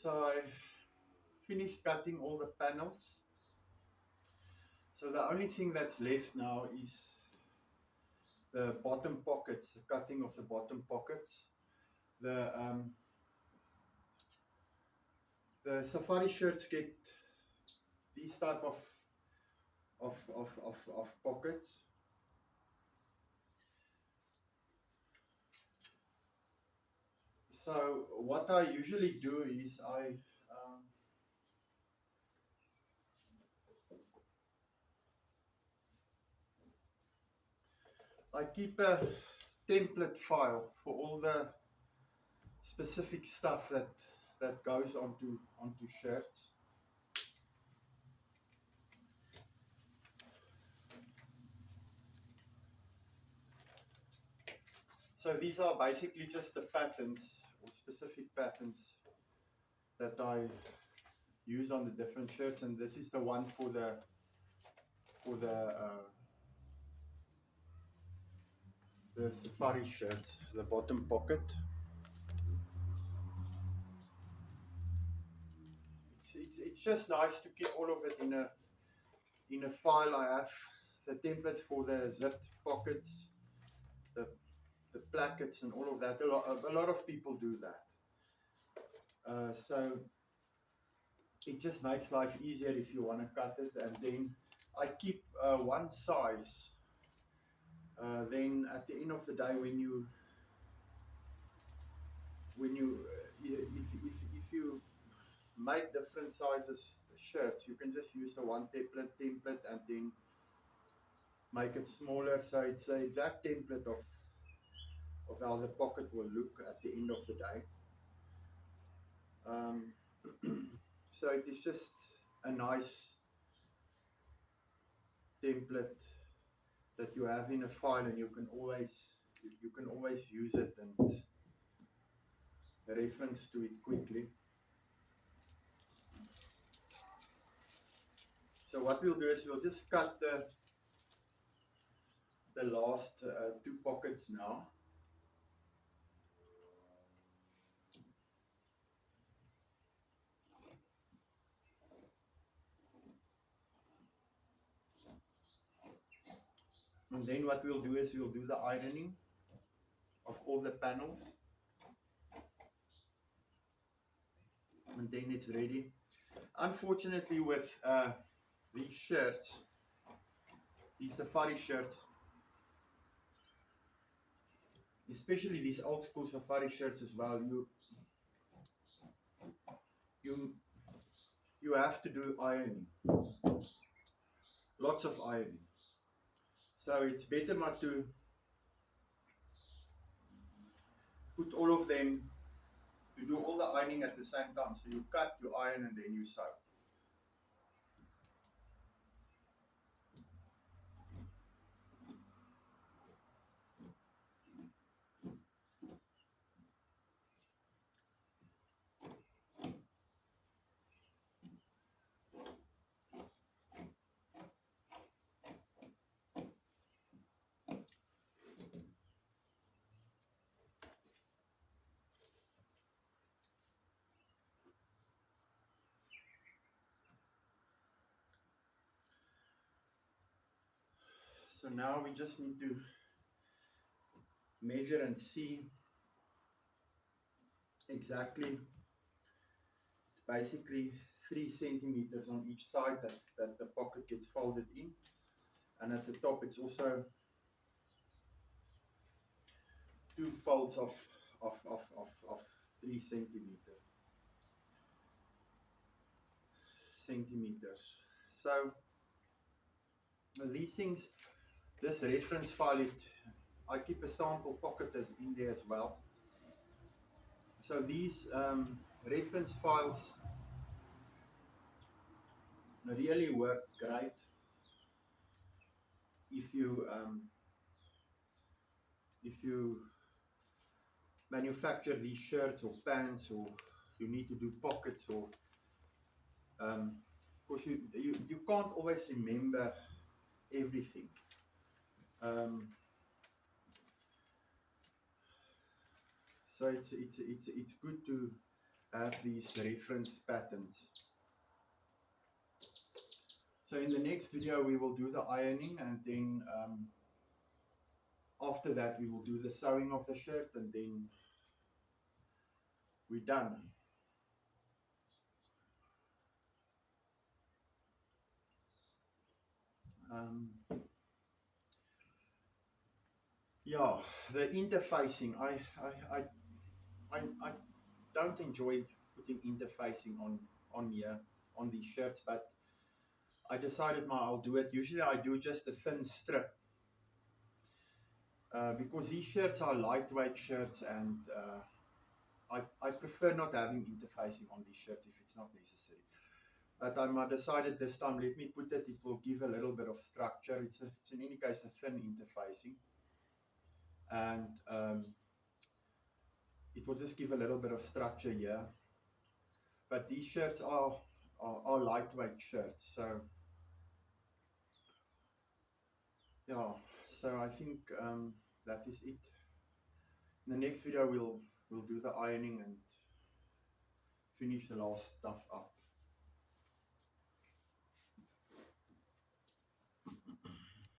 So I finished cutting all the panels. So the only thing that's left now is the bottom pockets, the cutting of the bottom pockets. The safari shirts get these type of pockets. So what I usually do is I keep a template file for all the specific stuff that goes onto shirts. So these are basically just the patterns or specific patterns that I use on the different shirts, and this is the one for the safari shirt, the bottom pocket. It's just nice to keep all of it in a file. I have the templates for the zipped pockets, the the plackets, and all of that. A lot of people do that. So it just makes life easier if you want to cut it, and then I keep one size. Then at the end of the day, when you if you make different sizes shirts, you can just use the one template and then make it smaller. So it's the exact template of how the pocket will look at the end of the day. Um, so it is just a nice template that you have in a file, and you can always use it and reference to it quickly. So what we'll do is we'll just cut the last two pockets now. And then what we'll do is we'll do the ironing of all the panels. And then it's ready. Unfortunately, with these shirts, these safari shirts, especially these old school safari shirts as well, you you have to do ironing, lots of ironing. So it's better not to put all of them to do all the ironing at the same time. So you cut, you iron, and then you sew. So now we just need to measure and see exactly. It's basically 3 centimeters on each side that the pocket gets folded in, and at the top it's also 2 folds of 3 centimeters. So these things, this reference file, I keep a sample pocket as in there as well. So these reference files really work great if you manufacture these shirts or pants, or you need to do pockets, or because you can't always remember everything. So it's good have these reference patterns. So in the next video we will do the ironing, and then after that we will do the sewing of the shirt, and then we're done. Yeah, the interfacing. I don't enjoy putting interfacing on here on these shirts, but I decided I'll do it. Usually I do just a thin strip because these shirts are lightweight shirts, and I prefer not having interfacing on these shirts if it's not necessary. But I decided this time, let me put it, it will give a little bit of structure. It's in any case a thin interfacing. And it will just give a little bit of structure here. But these shirts are lightweight shirts. So, yeah, so I think that is it. In the next video, we'll do the ironing and finish the last stuff up.